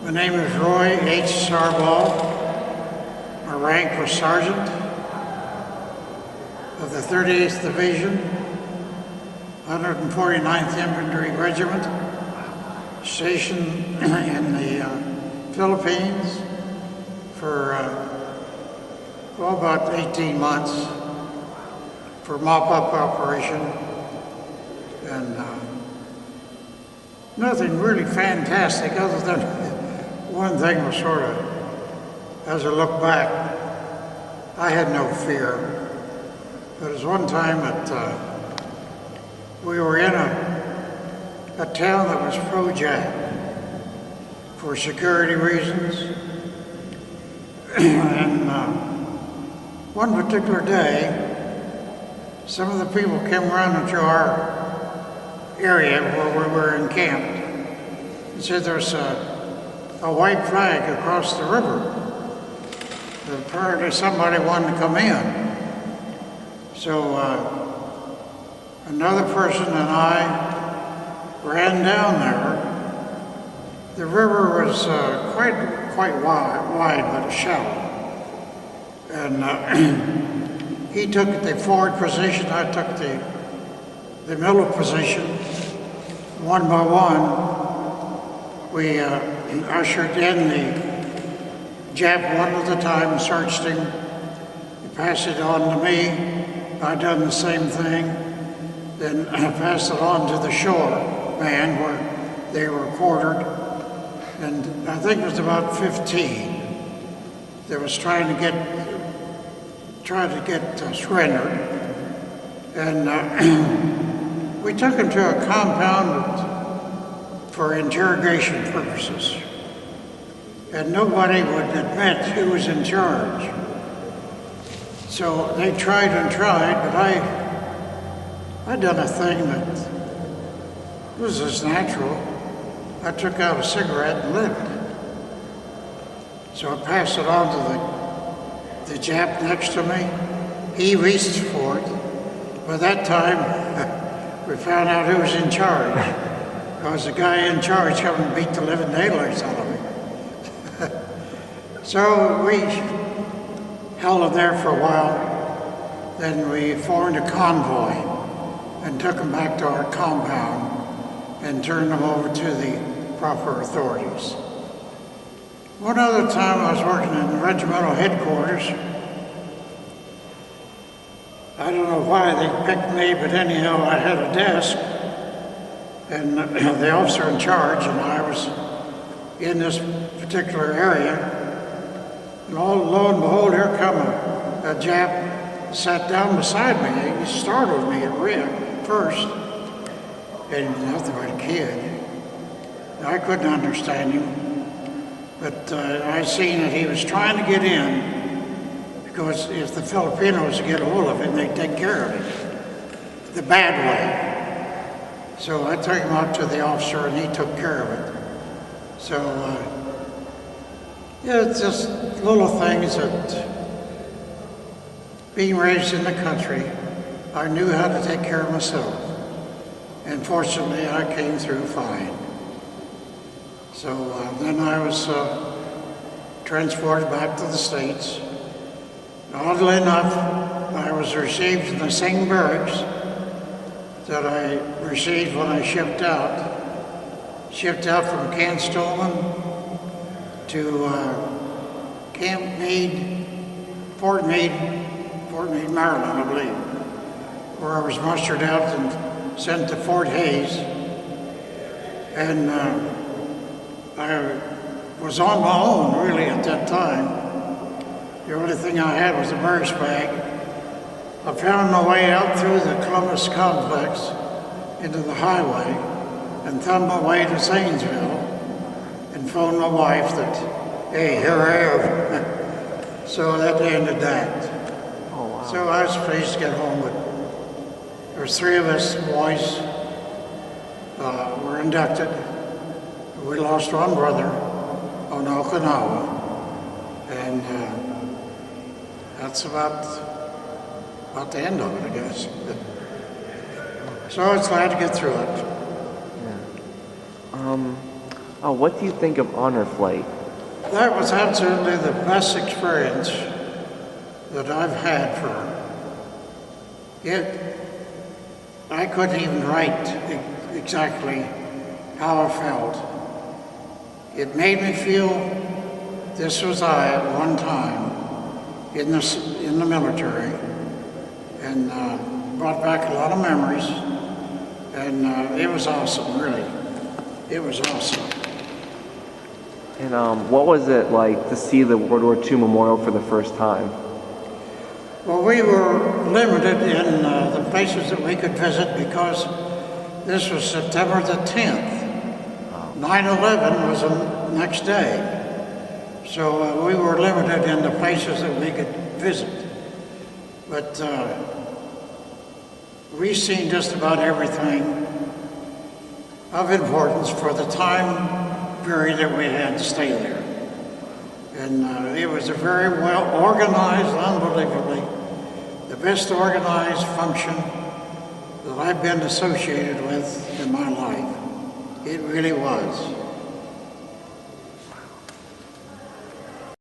My name is Roy H. Sarbaugh. My rank was Sergeant of the 38th Division, 149th Infantry Regiment, stationed in the Philippines for about 18 months for mop-up operation, and nothing really fantastic other than one thing was sort of, as I look back, I had no fear. But it was one time that we were in a town that was pro-Jap for security reasons. And one particular day, some of the people came around into our area where we were encamped and said there's a white flag across the river. Apparently somebody wanted to come in. So another person and I ran down there. The river was quite wide, but shallow. And he took the forward position, I took the middle position. One by one, we ushered in the Jap one at a time, searched him. He passed it on to me. I done the same thing. Then I passed it on to the shore man where they were quartered. And I think it was about 15 that was trying to get surrendered. And we took him to a compound for interrogation purposes. And nobody would admit who was in charge. So they tried and tried, but I done a thing that was just natural. I took out a cigarette and lit it. So I passed it on to the Jap next to me. He reached for it. By that time, we found out who was in charge. Because the guy in charge come and beat the living daylights out of me. So we held him there for a while. Then we formed a convoy and took him back to our compound and turned him over to the proper authorities. One other time I was working in regimental headquarters. I don't know why they picked me, but anyhow, I had a desk and the officer in charge and I was in this particular area. And lo and behold, here come a Jap sat down beside me. He startled me at first. And nothing but a kid. I couldn't understand him. But I seen that he was trying to get in because if the Filipinos get a hold of him, they'd take care of him the bad way. So I took him out to the officer and he took care of it. So, yeah, it's just little things that, being raised in the country, I knew how to take care of myself. And fortunately, I came through fine. So then I was transported back to the States. Oddly enough, I was received in the same barracks that I received when I shipped out. Shipped out from Canstoman to Camp Meade, Fort Meade, Maryland, I believe, where I was mustered out and sent to Fort Hays. And I was on my own, really, at that time. The only thing I had was a barracks bag. I found my way out through the Columbus complex into the highway and thumbed my way to Zanesville and phoned my wife that, hey, here I am. So that ended that. Oh, wow. So I was pleased to get home, but there was 3 of us boys were inducted. We lost one brother on Okinawa, and that's about the end of it, I guess. So I was glad to get through it. Yeah. Oh, what do you think of honor flight? That was absolutely the best experience that I've had for it. I couldn't even write exactly how I felt. It made me feel this was I at one time in the military, and brought back a lot of memories, and it was awesome, really. It was awesome. And what was it like to see the World War II Memorial for the first time? Well, we were limited in the places that we could visit because this was September the 10th. 9/11 was the next day. So we were limited in the places that we could visit. But we've seen just about everything of importance for the time period that we had to stay there. And it was a very well organized, unbelievably, the best organized function that I've been associated with in my life. It really was.